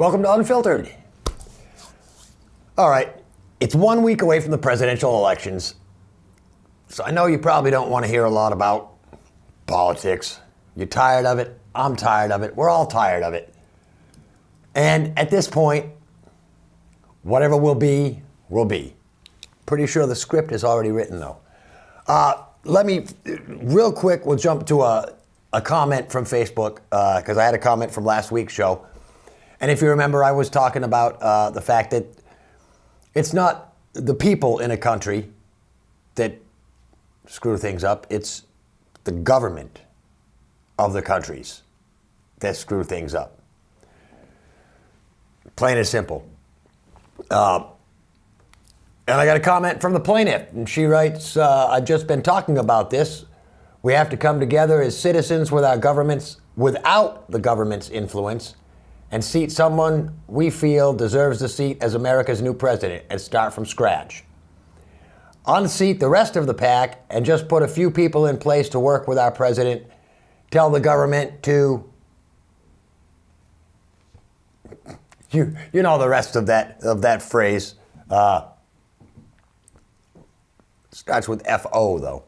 Welcome to Unfiltered. All right, it's 1 week away from the presidential elections. So I know you probably don't want to hear a lot about politics. You're tired of it. I'm tired of it. We're all tired of it. And at this point, whatever will be, will be. Pretty sure the script is already written, though. Let me, real quick, we'll jump to a comment from Facebook, because I had a comment from last week's show. And if you remember, I was talking about the fact that it's not the people in a country that screw things up. It's the government of the countries that screw things up. Plain and simple. And I got a comment from the plaintiff, and she writes, I've just been talking about this. We have to come together as citizens with our governments, without the government's influence, and seat someone we feel deserves the seat as America's new president and start from scratch. Unseat the rest of the pack and just put a few people in place to work with our president. Tell the government to, you know the rest of that phrase. Starts with F-O, though.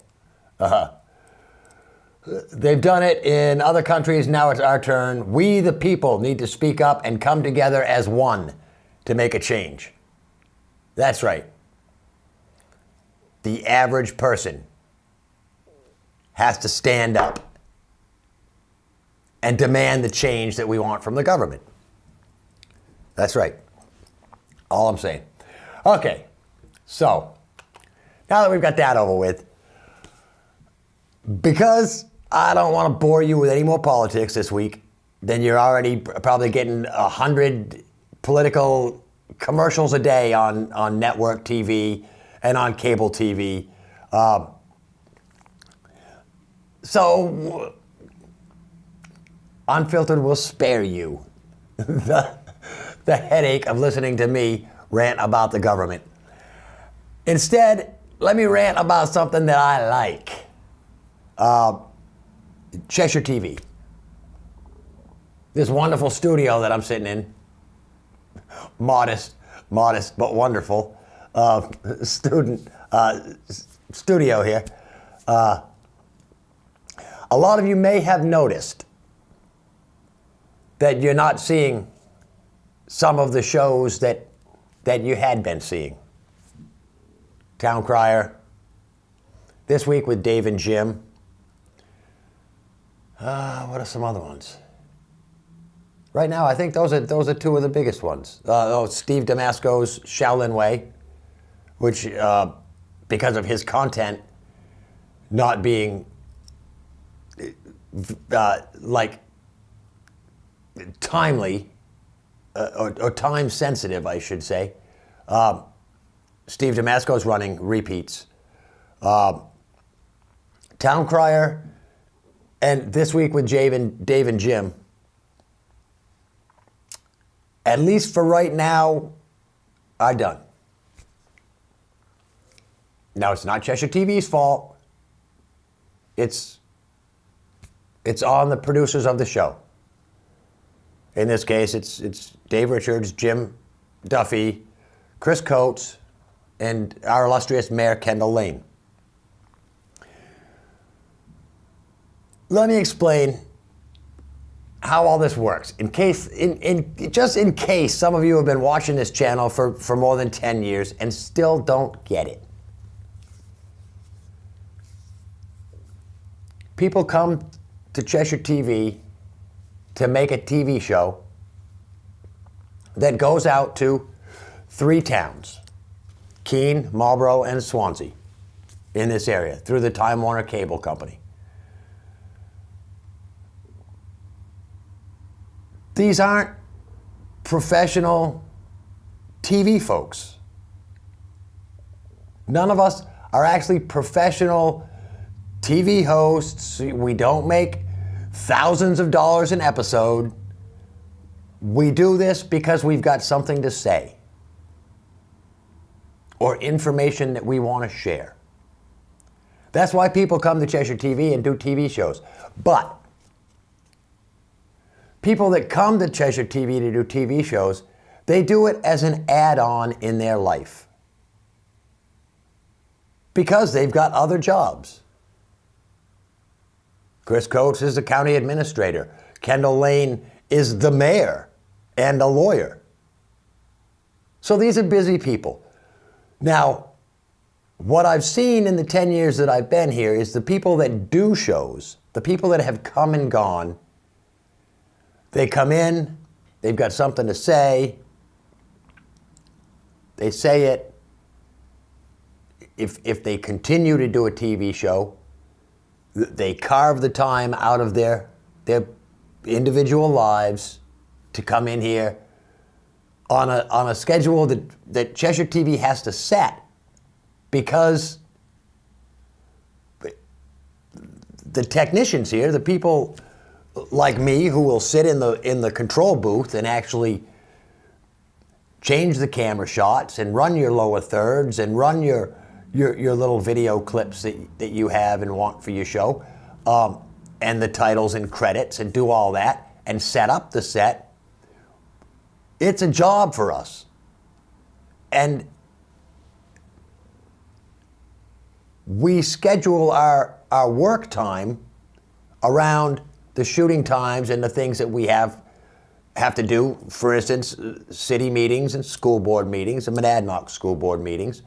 They've done it in other countries. Now it's our turn. We, the people, need to speak up and come together as one to make a change. That's right. The average person has to stand up and demand the change that we want from the government. That's right. All I'm saying. Okay, so now that we've got that over with, because I don't want to bore you with any more politics this week, then you're already probably getting 100 political commercials a day on network TV and on cable TV. So Unfiltered will spare you the headache of listening to me rant about the government. Instead, let me rant about something that I like. Cheshire TV. This wonderful studio that I'm sitting in. Modest, but wonderful. Studio here. A lot of you may have noticed that you're not seeing some of the shows that you had been seeing. Town Crier. This week with Dave and Jim. What are some other ones? Right now, I think those are two of the biggest ones. Steve Damasco's Shaolin Way, which, because of his content not being timely or time sensitive, I should say. Steve Damasco's running repeats. Town Crier, and this week with Dave and Jim. At least for right now, are done. Now, it's not Cheshire TV's fault. It's on the producers of the show. In this case, it's Dave Richards, Jim Duffy, Chris Coates, and our illustrious Mayor Kendall Lane. Let me explain how all this works. Just in case some of you have been watching this channel for more than 10 years and still don't get it. People come to Cheshire TV to make a TV show that goes out to 3 towns, Keene, Marlborough, and Swansea, in this area, through the Time Warner Cable Company. These aren't professional TV folks. None of us are actually professional TV hosts. We don't make thousands of dollars an episode. We do this because we've got something to say or information that we want to share. That's why people come to Cheshire TV and do TV shows. But people that come to Cheshire TV to do TV shows, they do it as an add-on in their life because they've got other jobs. Chris Coates is the county administrator. Kendall Lane is the mayor and a lawyer. So these are busy people. Now, what I've seen in the 10 years that I've been here is the people that do shows, the people that have come and gone, they come in, they've got something to say, they say it. If they continue to do a TV show, they carve the time out of their individual lives to come in here on a schedule that Cheshire TV has to set, because the technicians here, the people like me who will sit in the control booth and actually change the camera shots and run your lower thirds and run your little video clips that you have and want for your show, and the titles and credits, and do all that and set up the set. It's a job for us. And we schedule our work time around the shooting times and the things that we have to do. For instance, city meetings and school board meetings and Monadnock school board meetings.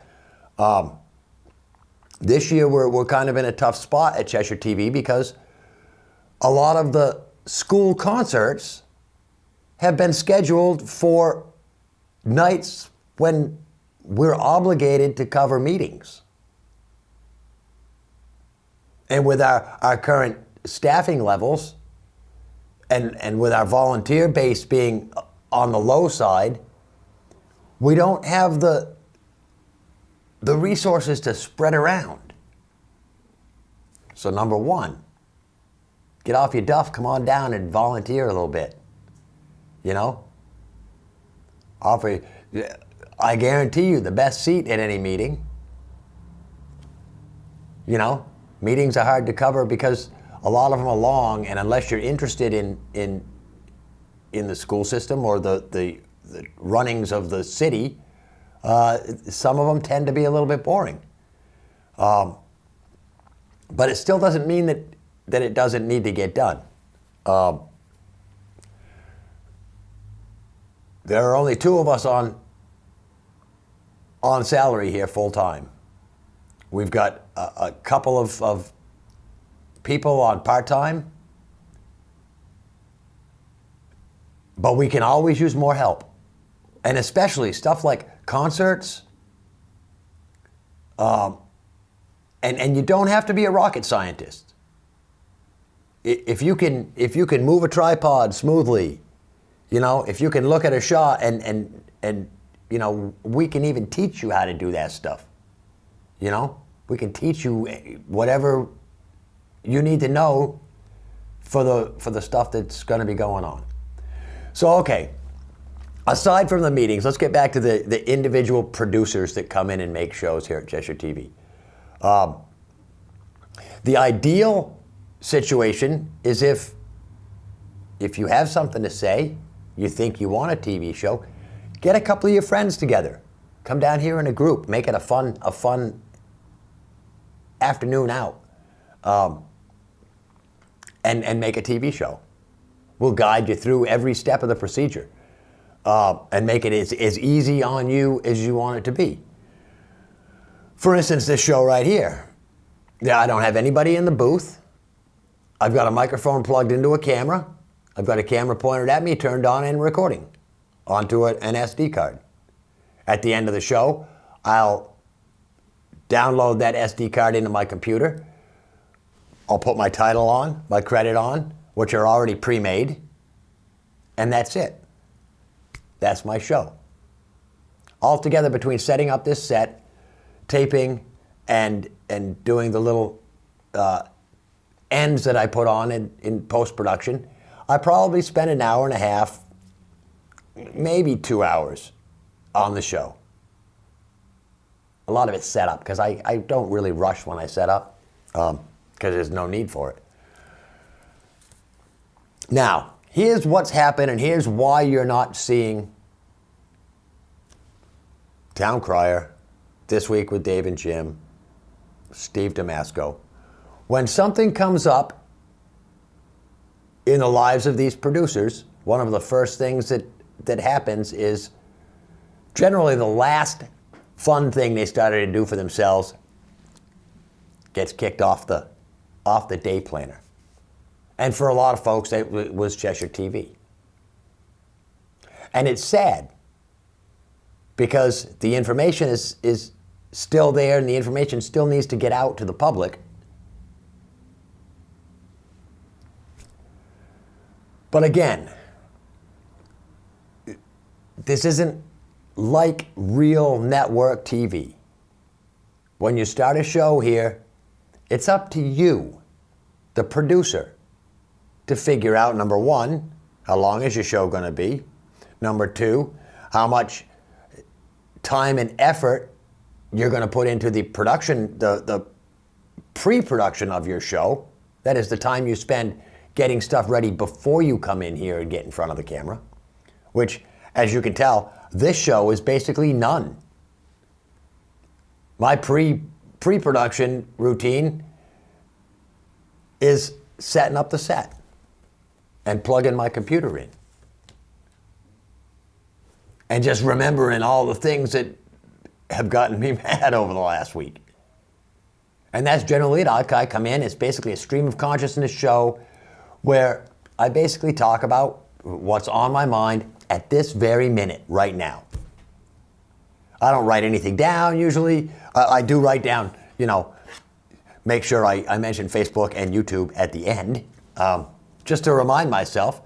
This year we're kind of in a tough spot at Cheshire TV because a lot of the school concerts have been scheduled for nights when we're obligated to cover meetings. And with our current staffing levels and with our volunteer base being on the low side, we don't have the resources to spread around. So number one, get off your duff, come on down and volunteer a little bit. You know? I guarantee you the best seat at any meeting. You know? Meetings are hard to cover because a lot of them are long, and unless you're interested in the school system or the runnings of the city, some of them tend to be a little bit boring. But it still doesn't mean that it doesn't need to get done. There are only two of us on salary here full time. We've got a couple of people on part-time, but we can always use more help. And especially stuff like concerts. And you don't have to be a rocket scientist. If you can move a tripod smoothly, you know, if you can look at a shot and you know, we can even teach you how to do that stuff. You know, we can teach you whatever you need to know for the stuff that's going to be going on. So, okay, aside from the meetings, let's get back to the individual producers that come in and make shows here at Cheshire TV. The ideal situation is if you have something to say, you think you want a TV show, get a couple of your friends together. Come down here in a group, make it a fun afternoon out, and make a TV show. We'll guide you through every step of the procedure, and make it as easy on you as you want it to be. For instance, this show right here. I don't have anybody in the booth. I've got a microphone plugged into a camera. I've got a camera pointed at me, turned on and recording onto an SD card. At the end of the show, I'll download that SD card into my computer. I'll put my title on, my credit on, which are already pre-made, and that's it. That's my show. Altogether, between setting up this set, taping, and doing the little ends that I put on in post-production, I probably spend an hour and a half, maybe 2 hours on the show. A lot of it's set up, because I don't really rush when I set up, because there's no need for it. Now, Here's what's happened, and here's why you're not seeing Town Crier this week with Dave and Jim, Steve Damasco. When something comes up in the lives of these producers, one of the first things that happens is generally the last fun thing they started to do for themselves gets kicked off the day planner. And for a lot of folks, it was Cheshire TV. And it's sad because the information is still there and the information still needs to get out to the public. But again, this isn't like real network TV. When you start a show here, it's up to you, the producer, to figure out, number one, how long is your show going to be? Number two, how much time and effort you're going to put into the production, the pre-production of your show. That is the time you spend getting stuff ready before you come in here and get in front of the camera, which, as you can tell, this show is basically none. My pre-production routine is setting up the set and plugging my computer in. And just remembering all the things that have gotten me mad over the last week. And that's generally it. I come in, it's basically a stream of consciousness show where I basically talk about what's on my mind at this very minute, right now. I don't write anything down usually. I do write down, make sure I mention Facebook and YouTube at the end, just to remind myself.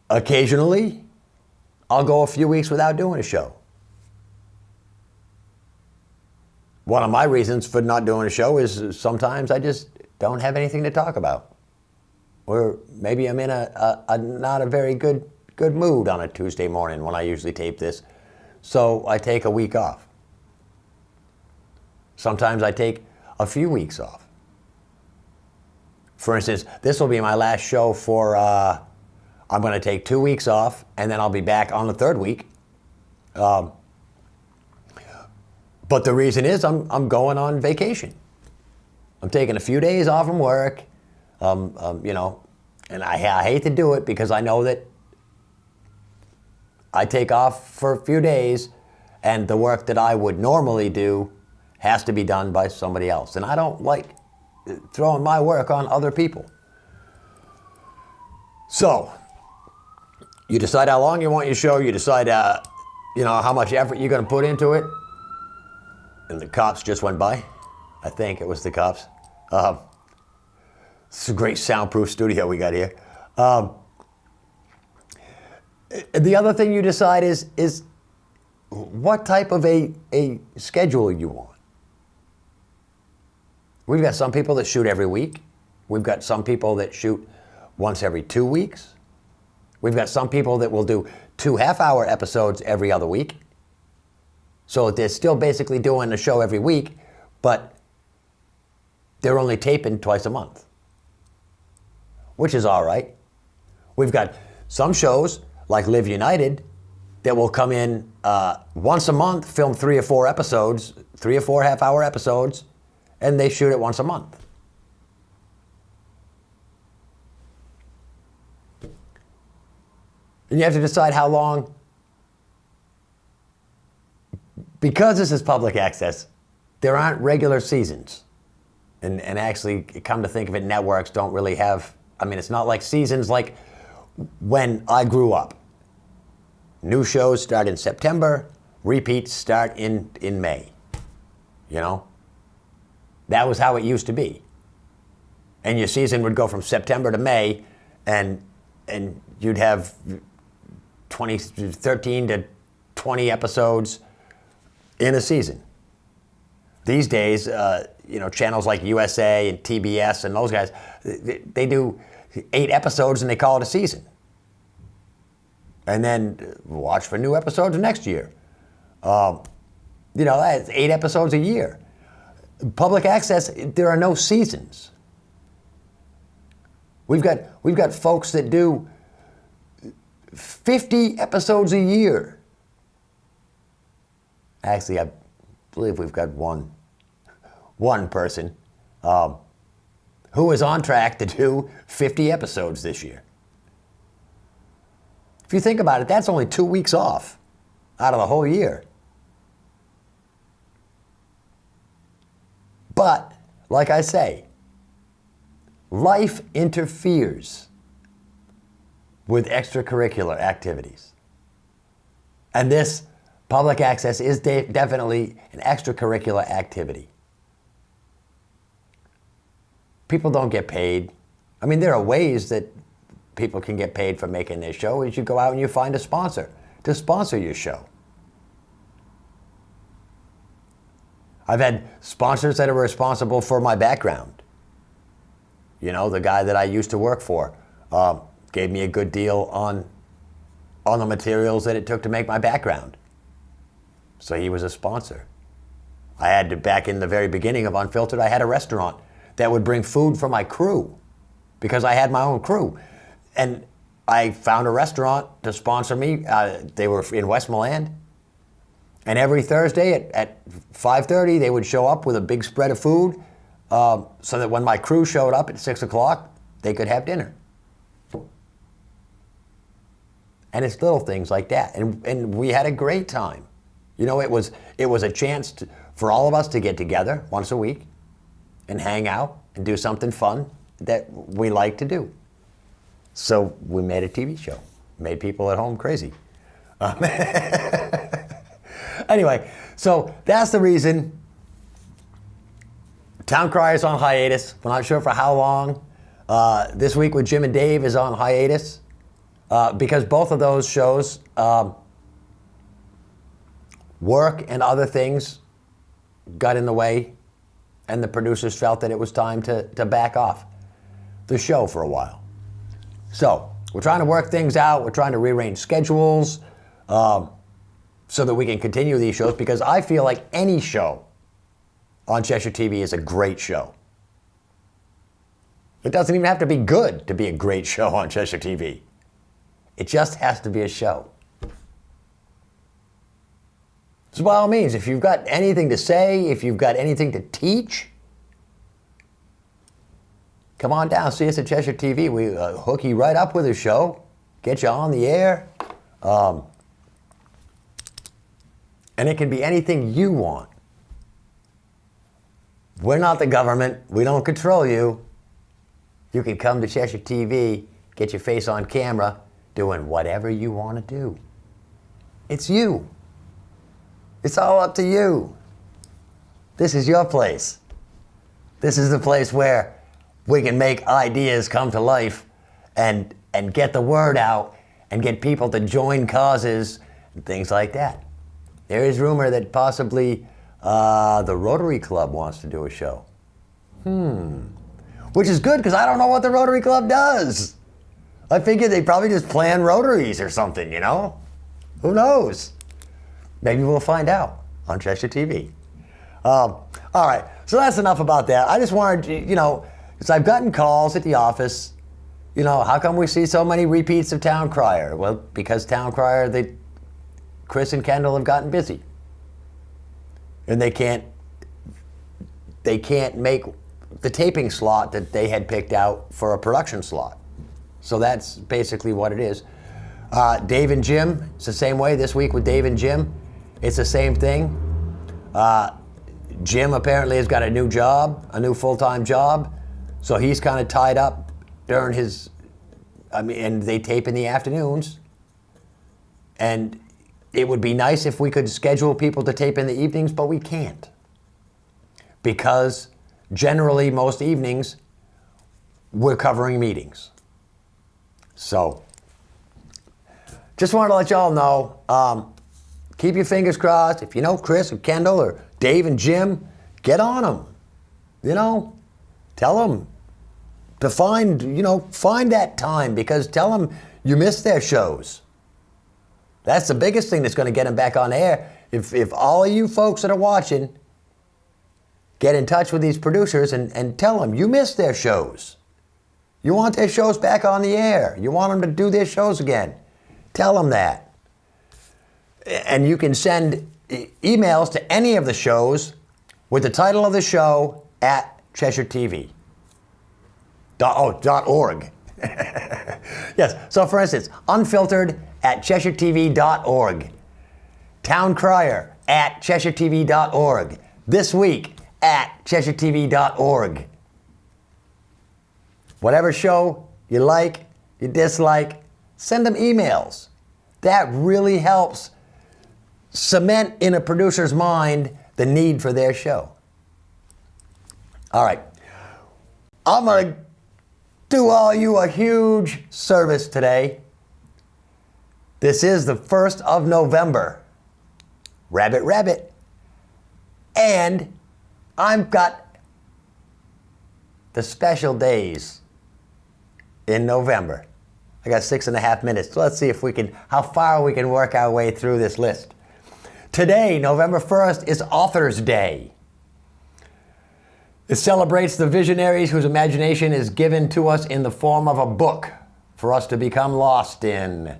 Occasionally, I'll go a few weeks without doing a show. One of my reasons for not doing a show is sometimes I just don't have anything to talk about. Or maybe I'm in a not a very good mood on a Tuesday morning when I usually tape this. So I take a week off. Sometimes I take a few weeks off. For instance, this will be my last show for, I'm going to take 2 weeks off, and then I'll be back on the third week. But the reason is I'm going on vacation. I'm taking a few days off from work, and I hate to do it because I know that I take off for a few days, and the work that I would normally do has to be done by somebody else. And I don't like throwing my work on other people. So, you decide how long you want your show, you decide how much effort you're going to put into it. And the cops just went by. I think it was the cops. It's a great soundproof studio we got here. The other thing you decide is what type of a schedule you want. We've got some people that shoot every week. We've got some people that shoot once every 2 weeks. We've got some people that will do 2 half-hour episodes every other week. So they're still basically doing a show every week, but they're only taping twice a month, which is all right. We've got some shows, like Live United, that will come in once a month, film 3 or 4 episodes, 3 or 4 half-hour episodes, and they shoot it once a month. And you have to decide how long. Because this is public access, there aren't regular seasons. And actually, come to think of it, networks don't really have, it's not like seasons like when I grew up. New shows start in September, repeats start in May. That was how it used to be. And your season would go from September to May, and you'd have 13 to 20 episodes in a season. These days, channels like USA and TBS and those guys, they do 8 episodes and they call it a season. And then watch for new episodes next year. That's 8 episodes a year. Public access, there are no seasons. We've got folks that do 50 episodes a year. Actually, I believe we've got one person who is on track to do 50 episodes this year. If you think about it, that's only 2 weeks off out of the whole year. But, like I say, life interferes with extracurricular activities. And this public access is definitely an extracurricular activity. People don't get paid. I mean, there are ways that people can get paid for making their show. Is you go out and you find a sponsor to sponsor your show. I've had sponsors that are responsible for my background. You know, the guy that I used to work for gave me a good deal on the materials that it took to make my background. So he was a sponsor. I had to, back in the very beginning of Unfiltered, I had a restaurant that would bring food for my crew because I had my own crew. And I found a restaurant to sponsor me. They were in Westmoreland. And every Thursday at 5:30, they would show up with a big spread of food so that when my crew showed up at 6 o'clock, they could have dinner. And it's little things like that. And we had a great time. You know, it was a chance for all of us to get together once a week and hang out and do something fun that we like to do. So we made a TV show, made people at home crazy. Anyway, so that's the reason. Town Crier's on hiatus. We're not sure for how long. This week with Jim and Dave is on hiatus because both of those shows, work and other things got in the way, and the producers felt that it was time to back off the show for a while. So we're trying to work things out. We're trying to rearrange schedules so that we can continue these shows, because I feel like any show on Cheshire TV is a great show. It doesn't even have to be good to be a great show on Cheshire TV. It just has to be a show. So by all means, if you've got anything to say, if you've got anything to teach, come on down, see us at Cheshire TV. We hook you right up with a show, get you on the air. And it can be anything you want. We're not the government. We don't control you. You can come to Cheshire TV, get your face on camera, doing whatever you want to do. It's you. It's all up to you. This is your place. This is the place where we can make ideas come to life and get the word out and get people to join causes and things like that. There is rumor that possibly the Rotary Club wants to do a show. Which is good, because I don't know what the Rotary Club does. I figured they probably just plan rotaries or something, you know? Who knows? Maybe we'll find out on Cheshire TV. All right, so that's enough about that. I just wanted to, because I've gotten calls at the office, how come we see so many repeats of Town Crier? Well, because Town Crier, Chris and Kendall have gotten busy. And they can't make the taping slot that they had picked out for a production slot. So that's basically what it is. Dave and Jim, it's the same way this week with Dave and Jim. It's the same thing. Jim apparently has got a new job, a new full-time job. So he's kind of tied up during and they tape in the afternoons. And it would be nice if we could schedule people to tape in the evenings, but we can't. Because generally, most evenings, we're covering meetings. So, just wanted to let y'all know, keep your fingers crossed. If you know Chris or Kendall or Dave and Jim, get on them. Tell them to find that time, because tell them you missed their shows. That's the biggest thing that's going to get them back on air. If all of you folks that are watching get in touch with these producers and tell them you missed their shows. You want their shows back on the air. You want them to do their shows again. Tell them that. And you can send emails to any of the shows with the title of the show at Cheshire TV. .org. Yes, so for instance, Unfiltered at CheshireTV.org. Town Crier at CheshireTV.org. This Week at CheshireTV.org. Whatever show you like, you dislike, send them emails. That really helps cement in a producer's mind the need for their show. All right. I'm going to do all you a huge service today. This is the 1st of November. Rabbit, rabbit. And I've got the special days in November. I got 6.5 minutes. So let's see if how far we can work our way through this list. Today, November 1st, is Author's Day. It celebrates the visionaries whose imagination is given to us in the form of a book for us to become lost in.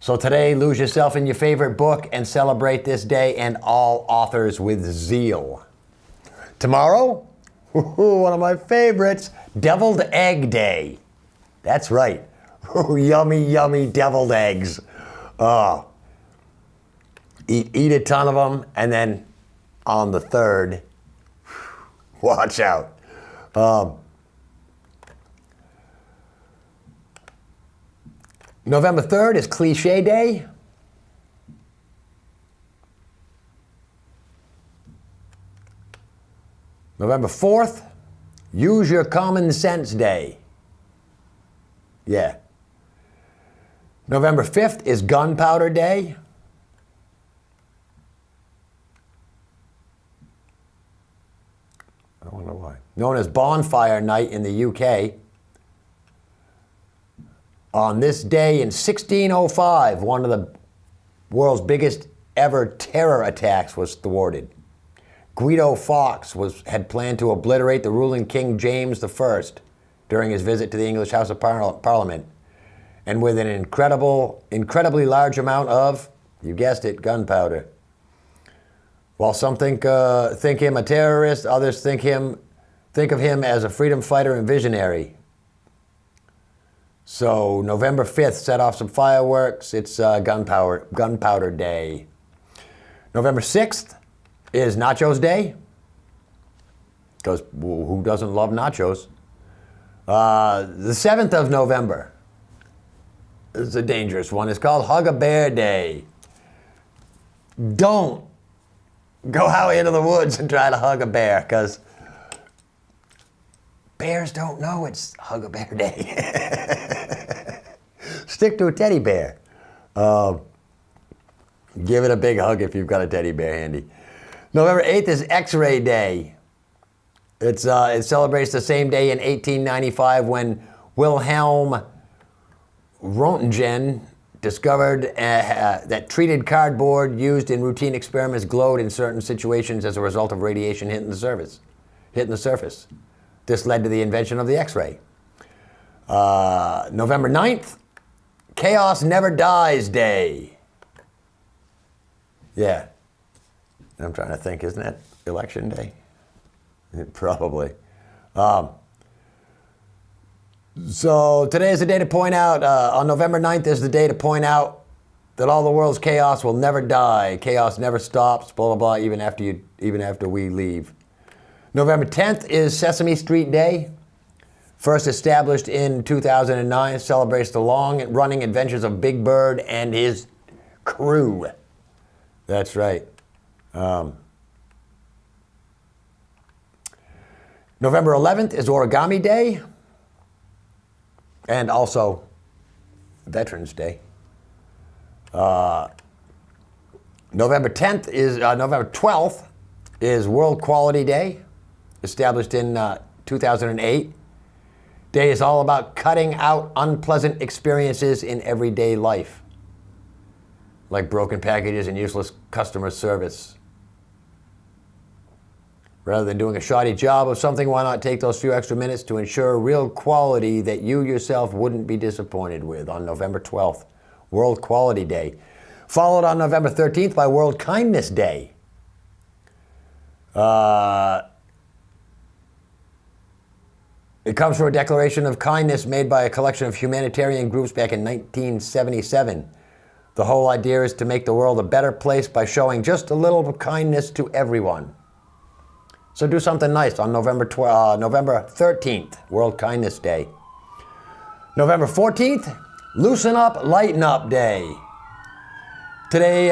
So today, lose yourself in your favorite book and celebrate this day and all authors with zeal. Tomorrow, one of my favorites, Deviled Egg Day. That's right. Yummy, yummy deviled eggs. Oh. Eat a ton of them, and then on the 3rd, watch out. November 3rd is Cliche Day. November 4th, Use Your Common Sense Day. Yeah. November 5th is Gunpowder Day. I don't know why. Known as Bonfire Night in the UK. On this day in 1605, one of the world's biggest ever terror attacks was thwarted. Guido Fawkes had planned to obliterate the ruling King James I during his visit to the English House of Parliament. And with an incredibly large amount of, you guessed it, gunpowder. While some think him a terrorist, others think of him as a freedom fighter and visionary. So November 5th, set off some fireworks. It's Gunpowder Day. November 6th is Nachos Day. Because who doesn't love nachos? The 7th of November is a dangerous one. It's called Hug a Bear Day. Don't go out into the woods and try to hug a bear, because bears don't know it's Hug a Bear Day. Stick to a teddy bear. Give it a big hug if you've got a teddy bear handy. November 8th is X-Ray Day. It celebrates the same day in 1895 when Wilhelm Röntgen discovered that treated cardboard used in routine experiments glowed in certain situations as a result of radiation hitting the surface. This led to the invention of the X-ray. November 9th, Chaos Never Dies Day. Yeah. I'm trying to think, isn't that Election Day? Probably. So today is the day to point out, on November 9th is the day to point out that all the world's chaos will never die. Chaos never stops, blah, blah, blah, even after we leave. November 10th is Sesame Street Day. First established in 2009, celebrates the long-running adventures of Big Bird and his crew. That's right. November 11th is Origami Day. And also Veterans Day. November 12th is World Quality Day, established in 2008. Day is all about cutting out unpleasant experiences in everyday life, like broken packages and useless customer service. Rather than doing a shoddy job of something, why not take those few extra minutes to ensure real quality that you yourself wouldn't be disappointed with on November 12th, World Quality Day. Followed on November 13th by World Kindness Day. It comes from a declaration of kindness made by a collection of humanitarian groups back in 1977. The whole idea is to make the world a better place by showing just a little kindness to everyone. So do something nice on November 13th, World Kindness Day. November 14th, Loosen Up, Lighten Up Day. Today,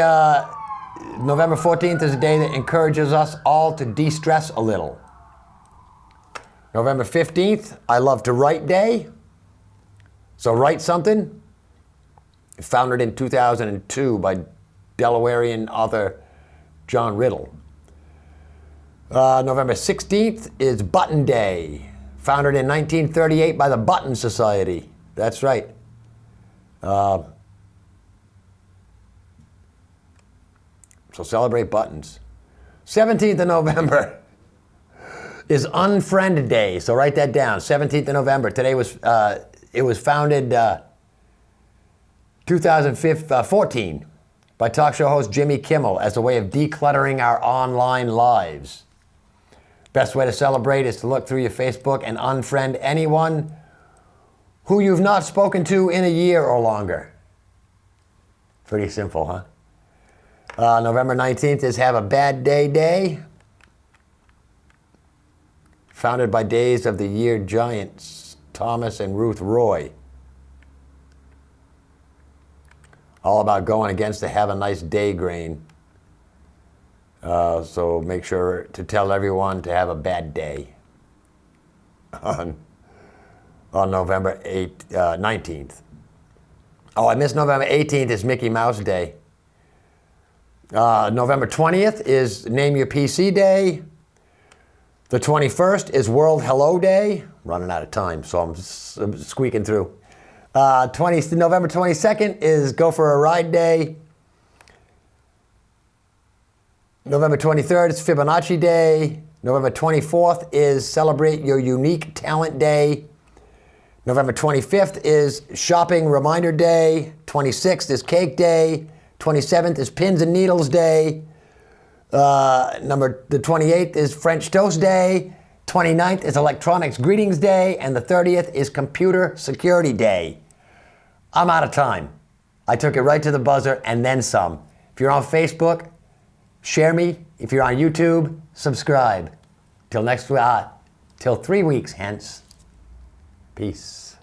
November 14th is a day that encourages us all to de-stress a little. November 15th, I Love to Write Day. So write something. Founded in 2002 by Delawarean author John Riddle. November 16th is Button Day. Founded in 1938 by the Button Society. That's right. So celebrate buttons. 17th of November is Unfriend Day. So write that down. 17th of November. Today was it was founded 2014 by talk show host Jimmy Kimmel as a way of decluttering our online lives. Best way to celebrate is to look through your Facebook and unfriend anyone who you've not spoken to in a year or longer. Pretty simple, huh? November 19th is Have a Bad Day Day. Founded by Days of the Year giants Thomas and Ruth Roy. All about going against the have a nice day grain. So make sure to tell everyone to have a bad day on November 19th. Oh, I missed November 18th is Mickey Mouse Day. November 20th is Name Your PC Day. The 21st is World Hello Day. I'm running out of time, so I'm squeaking through. November 22nd is Go for a Ride Day. November 23rd is Fibonacci Day. November 24th is Celebrate Your Unique Talent Day. November 25th is Shopping Reminder Day. 26th is Cake Day. 27th is Pins and Needles Day. The 28th is French Toast Day. 29th is Electronics Greetings Day. And the 30th is Computer Security Day. I'm out of time. I took it right to the buzzer and then some. If you're on Facebook, share me. If you're on YouTube, subscribe. Till 3 weeks hence. Peace.